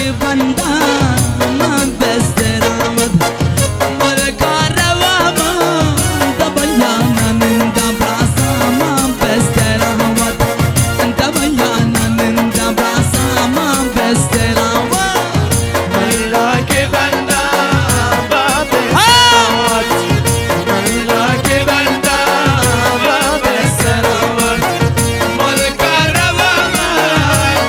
के बंदा मां बेस्तरामद मरकारवा मां दबया नंदा ब्रासा मां बेस्तरामद दबया नंदा ब्रासा मां बेस्तरामद अल्लाह के बंदा बाबे सलावत अल्लाह के बंदा बाबे सलावत मलकारवा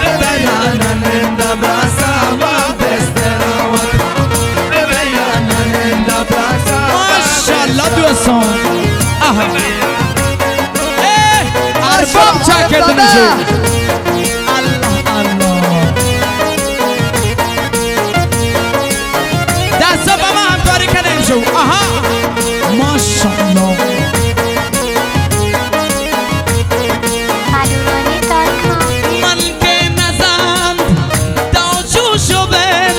दबया नंदा ब्रासा बाबे सलावत दबया नंदा ब्रासा माशाल्लाह دوستان ارباب چاکر دنشو الله الله دستا با ما همکاری کنیم شو آها ماشاءالله من که نزند داجو شو بر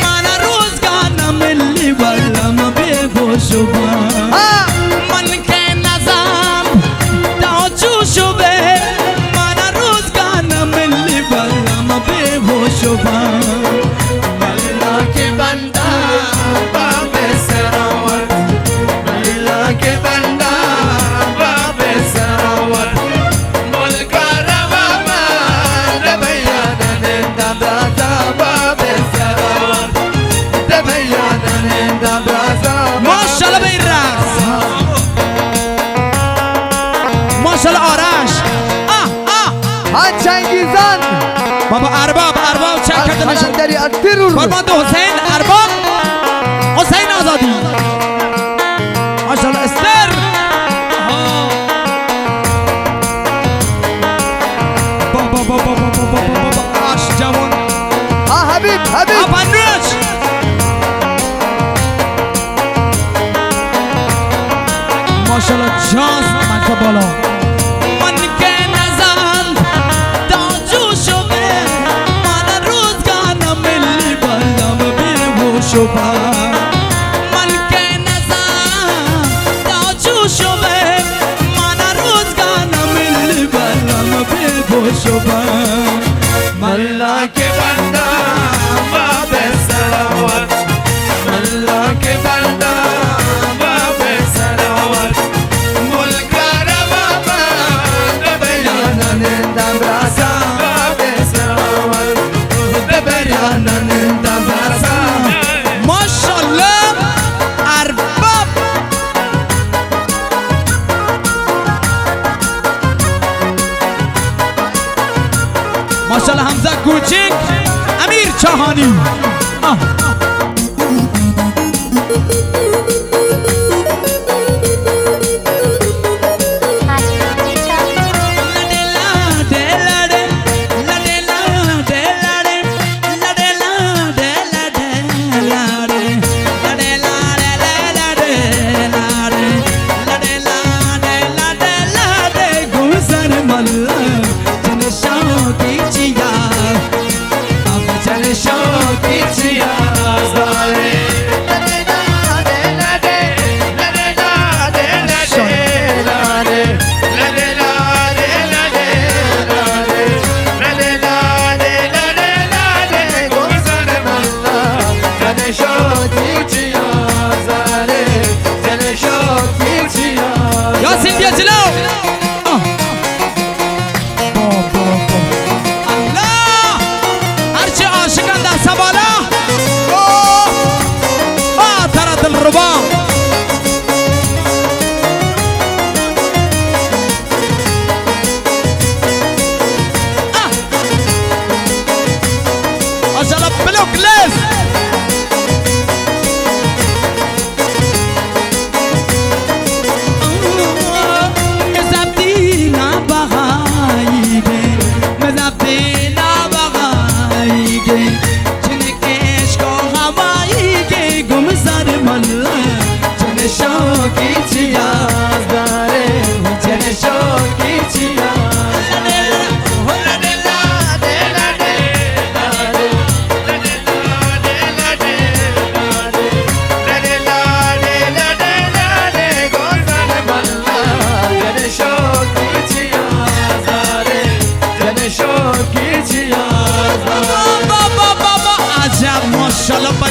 من روزگانم ملی ولم بگوشو بر من که نزند داجو شو بر من روزگانم ملی ولم بگوشو بر अल्लाह के बंदा बाबे सलावत अल्लाह के बंदा बाबे सलावत मुल्कारवा दबया नंदा ब्रासा बाबे सलावत दबया नंदा ब्रासा ماشاءالله به این رقص ماشاءالله آرش ها چنگیزان بابا ارباب چک کرده نشون خلندری اترول فرمانده حسین ارباب حسین آزادی ماشاءالله استر بابا آش جوان ها حبیب پنوش ماشاءالله جاز من بالا من که نزند داجو شو به من روزگانم ملی بلم بیهوشو بر من که نزند داجو شو به من روزگانم ملی بلم بیهوشو بر अल्लाह के बंदा बाबे सलावत अल्लाह के बंदा बाबे सलावत मुल्कारवा दबया नंदा ब्रासा बाबे सलावत दबया नंदा ब्रासा ماشاءالله ارباب ماشاءالله حمزه کوچیک امیر چاهانی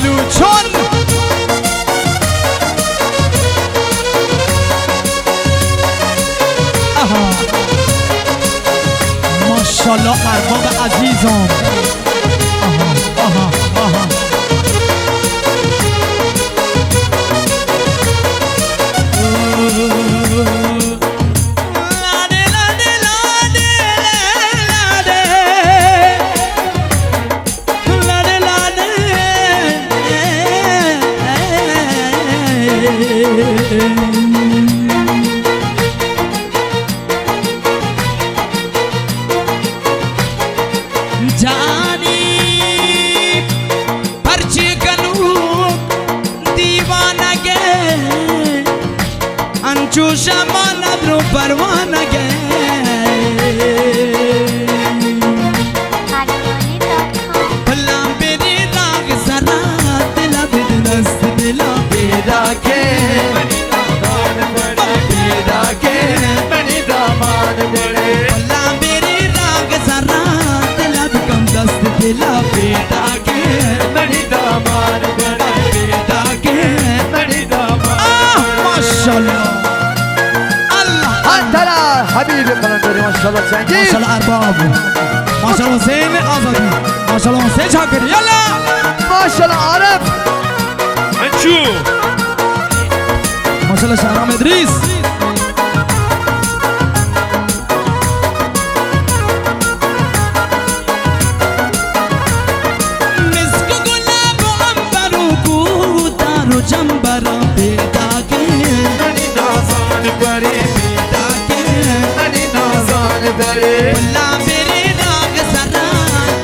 بلوچون آها ماشاءالله ارباب عزیزم آها آها آها जानी पर्ची कनू दीवाना गे अंचू शमाना द्रो परवाना गे भला मेरी राग सरा दिला बिदनस्त दिला बेरा के बेरा के बनी दामान बड़े भला मेरी राग सरा दिला बेटा के बड़ी दामान बड़े बेटा के बड़ी दामान माशाल्लाह अल्लाह अंतरा हबीब कलंदरी माशाल्लाह संगीत माशाल्लाह अरबाब माशाल्लाह हुसैन आजादी माशाल्लाह हुसैन शाकिर यल्ला माशाल्लाह आरफ अंशु माशाल्लाह शहराम इदरीस जंबरा बेटा के बड़ी दासान बड़े बेटा के बड़ी दासान बड़े भला मेरे राग सरा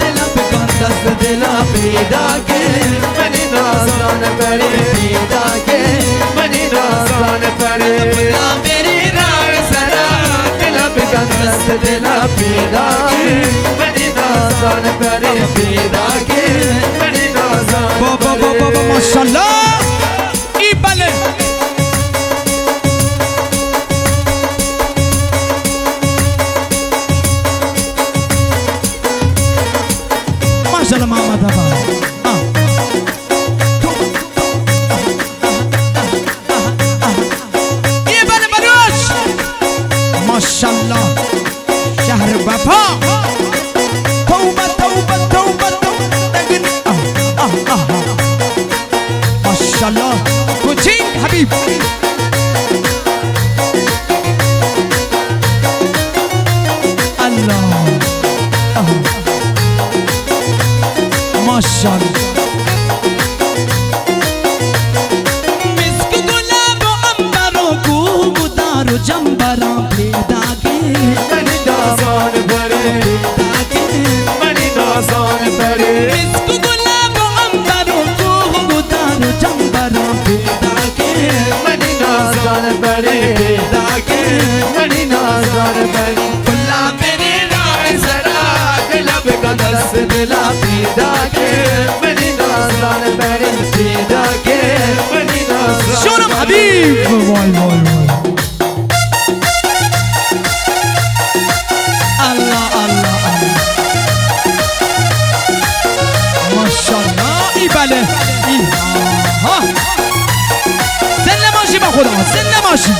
दिला बिकंदस दिला बेटा के बड़ी दासान बड़े बेटा के बड़ी दासान बड़े भला मेरे राग सरा दिला बिकंदस दिला बेदा के बड़ी दासान बड़े बेटा के बड़ी दासान बाबा बाबा माशाल्लाह इबले माशाल्लाह मोहम्मद अब्बा इबले बलूच माशाल्लाह शहर वफा तौबा तौबा तौबा तौबा माशाल्लाह कोचिंग हबीब अल्लाह माशाल्लाह मिस्क गुलाब अंबरों को उतारो जंबरा बेदा के बड़ी दासान बड़े बेदा के बड़ी दासान बड़े मिस्क गुलाब अंबरों को उतारो जंबरा बेदा के बड़ी दासान बड़े बेदा के बड़ी दासान बड़े भला मेरे राग सरा दिला बिकंदस दिला बेदा के बड़ी दासान बड़े बेदा के बड़ी दासान शोरम हबीब वाय वाय वाय अल्लाह अल्लाह माशाल्लाह इबله ها زنده باشی با خدا زنده باشی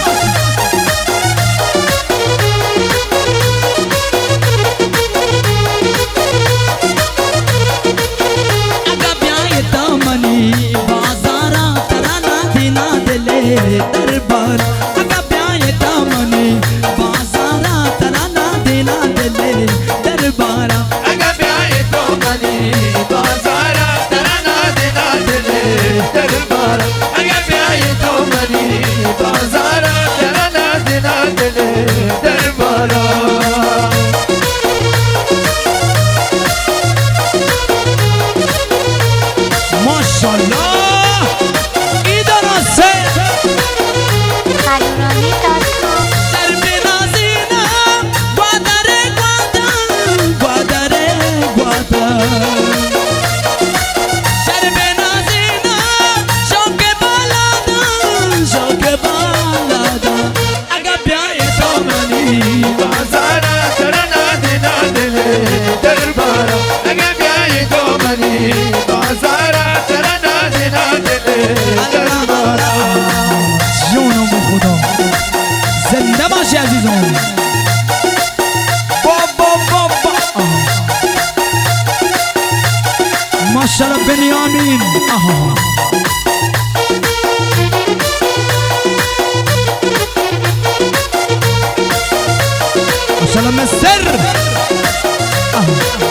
اگه بیای دامنی بازارا ترانا دینا دله دربار اگه بیای دامنی بازارا ترانا دینا دله دربارا اگه بیای تو منی بازارا ترانا دینا دل دربارا اگه بیای تو منی بازارا ترانا ماشاءالله بنیامین آها ماشاءالله مستر آها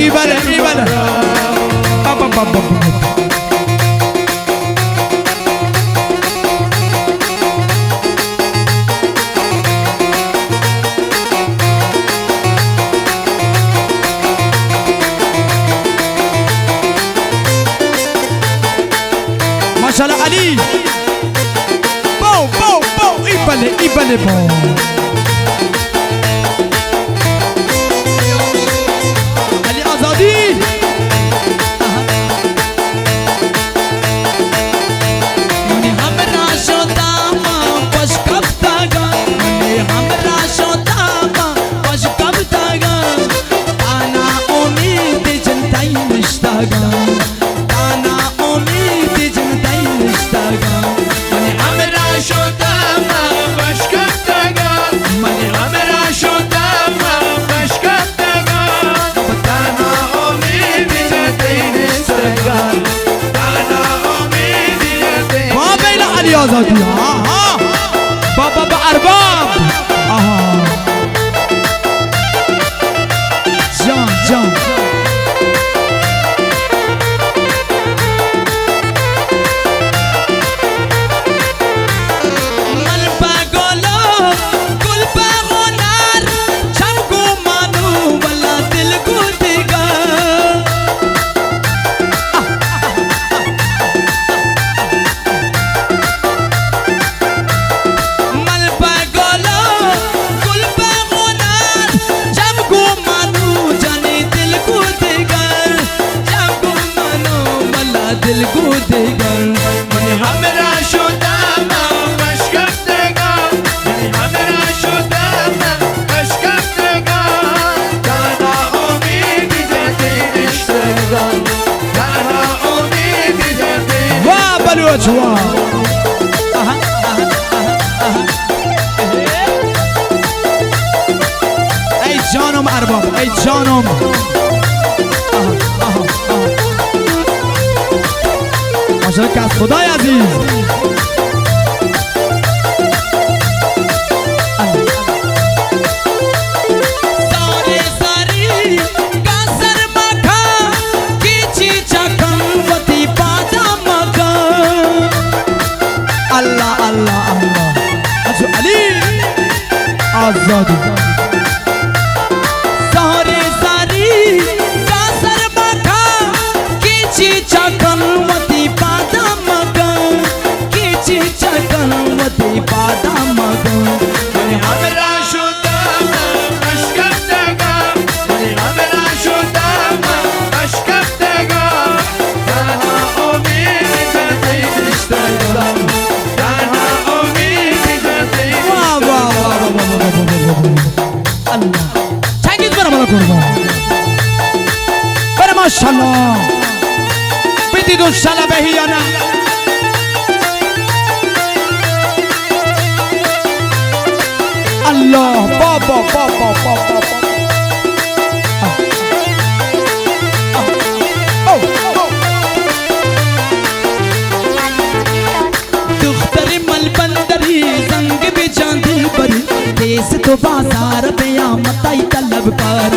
ایباله ماشاءالله علی باو ایباله باو آزادی آها بابا با ارباب آها جان جوا ای جانم ارباب ای جانم ماشاءالله که از خدای عزیز آزادی ساری ساری کاسر مکا کیچی چکن وتی پادا مکا کیچی چکن وتی پادا مکا من हमरा شدم اشکفتگم من हमरा شدم اشکفتگم تنها امید داشتم تنها امید الله چنگیز برا بالا قربان برا ماشالله بدید اون شلبهی یا نه الله بابا دختری مل بندری زنگ بی چاندی بری دیس تو بازار پہ آمتائی طلب کار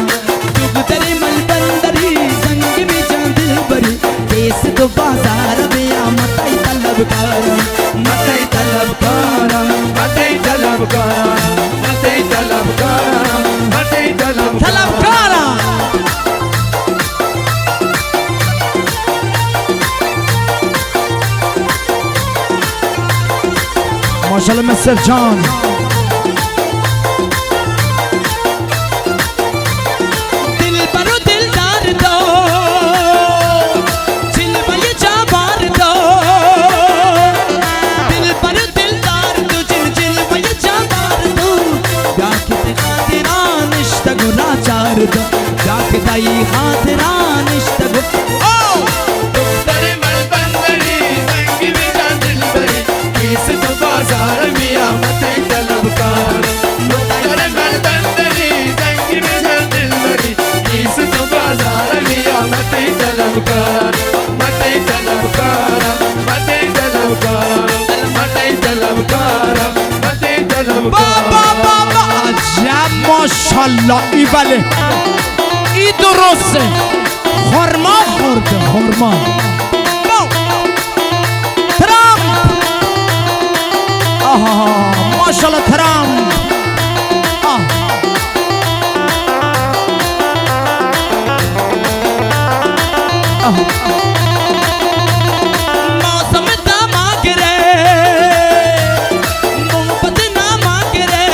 دختری مل بندری زنگ بی چاندی بری دیس تو بازار پہ آمتائی طلب کار متائی طلب کار متائی طلب کار متائی طلب کار متائی طلب کار ماشاءالله مستر جان دل برو دلدار دو خاطران اشتگو دختر ملبندری زنگ بجان دلبری کیس تو بازار میامت طلبکار دختر ملبندری زنگ بجان دلبری کیس تو بازار میامت طلبکار مت طلبکار مت طلبکار مت طلبکار مت طلبکار بابا عجب ماشالله ای بله ای درسته خورما خورده خورما ترامپ آها ماشالله ترامپ मौसम दा मांगरे मोहब्बत ना मांगरे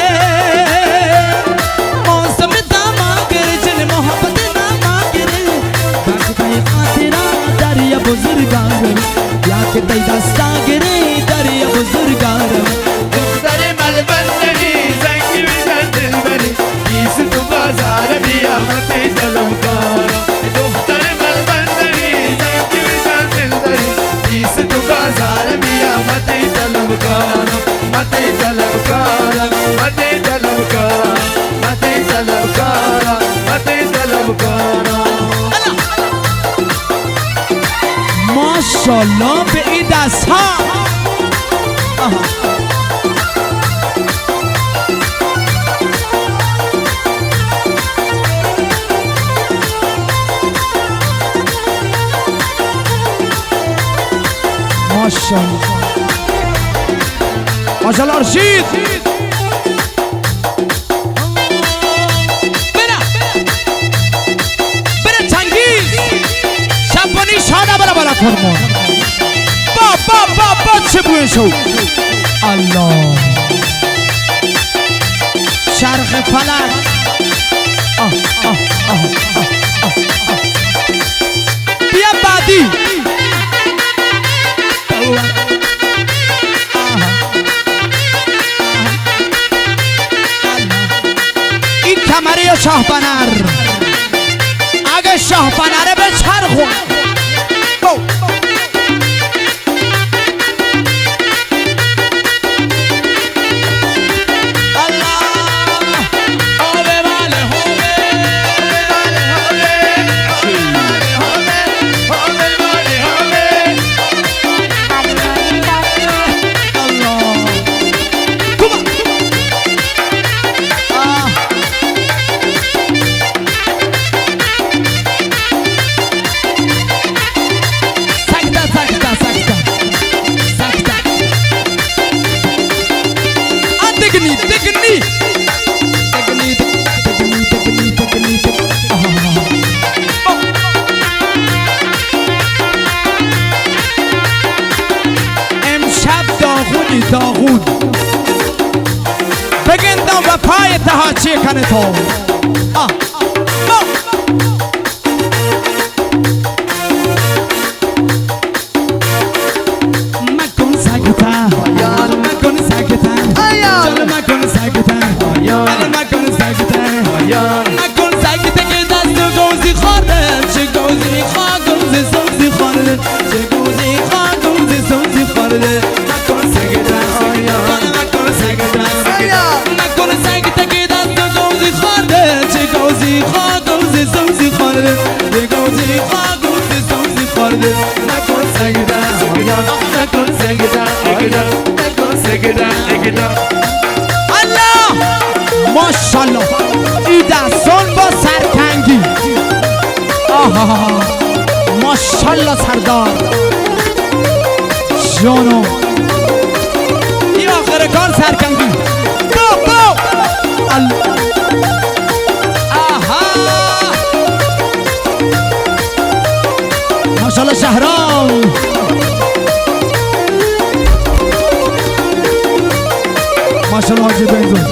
मौसम दा मांगरे जिन मोहब्बत ना मांगरे बाकी खातिरा दरिया बुजुर्गार या के तई दस्तागरे दरिया बुजुर्गार دختر ملبندری زنگ بزن دلبری کیس تو بازار میامت طلبکار دختر ملبندری زنگ بزن دلبری کیس تو بازار میامت طلبکار مت طلبکار مت طلبکار مت طلبکار مت طلبکار ماشالله به این دست ها ماشالله ماشالله ارشید بره چنگیز شبانی شانه برا برا فرمان با چه بوی شو الله شرق فلک بیا بعدی این کمری شاه بنر اگه شاه بنره به چرخون داغون بگندم و پای تهاچی کنه تو مکن سکتا مکن سکتا جان مکن سکتا مکن سکتا مکن سکتا که دست گوزی خورده چه گوزی خواه گوزی سوزی خورده چه گوزی خواه گوزی سوزی خورده مکن سکتا مکن سکتا مکن سکتا که دست گوزی خورده چه گوزی خواه گوزی سوزی خورده چه گوزی خواه گوزی سوزی خورده مکن سکتا نکن سگدا نکن سگدا الله ماشالله این دستان با سرکنگی آها ماشالله سردار جانو این آخر کار سرکنگی بو آها ماشالله شهرام ماشالله حاجی بنزون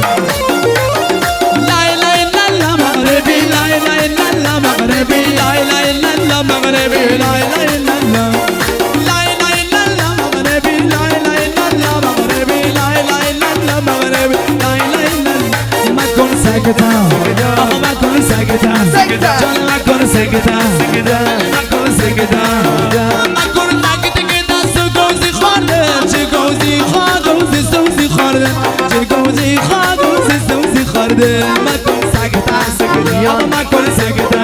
لا لا لا لا مغربي لا لا لا لا مغربي لا لا لا لا مغربي لا لا لا لا لا لا لا لا مغربي لا لا لا لا مغربي لا لا لا لا مغربي لا لا لا ما كن ساكتا ما كن ساكتا جان ما كن ساكتا سکده نکن سکده نکن سکته که دست گوزی خورده چه گوزی خواه گوزی سوزی خورده چه گوزی خواه گوزی سوزی خورده مکن سکته سکده مکن سکته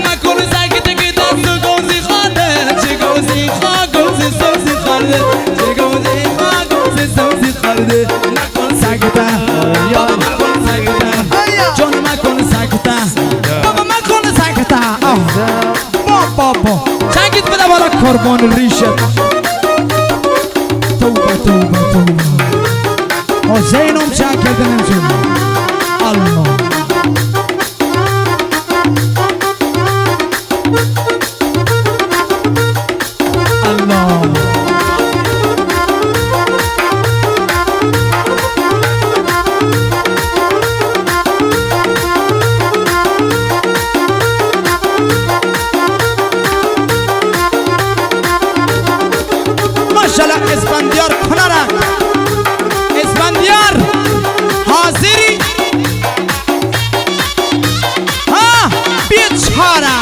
مکن سکته که دست گوزی خورده چه گوزی خواه گوزی سوزی خورده چه گوزی خواه گوزی سوزی خورده نکن سکته بابا مکن سکته جان مکن سکته بابا مکن سکته بابا چنگید بده بالا قربان ریشت توبه توبه توبه حسینم چک کردنم شد الله الله ماشاءالله اسفندیار کنارک اسفندیار حاضری ها بیچاره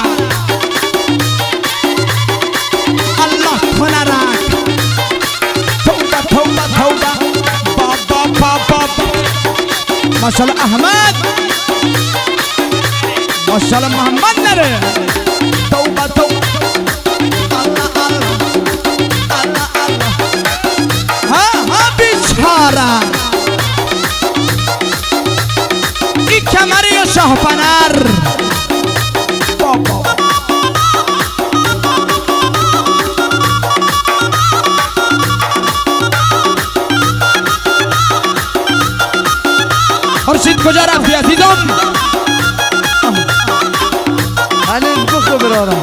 الله کنارک توبه توبه توبه بابا بابا ماشاءالله احمد ماشاءالله محمد نره توبه توبه این کمر یا شاهپنر بابا خورشید کجا رفتی عزیزم؟ هنوز بخو برارم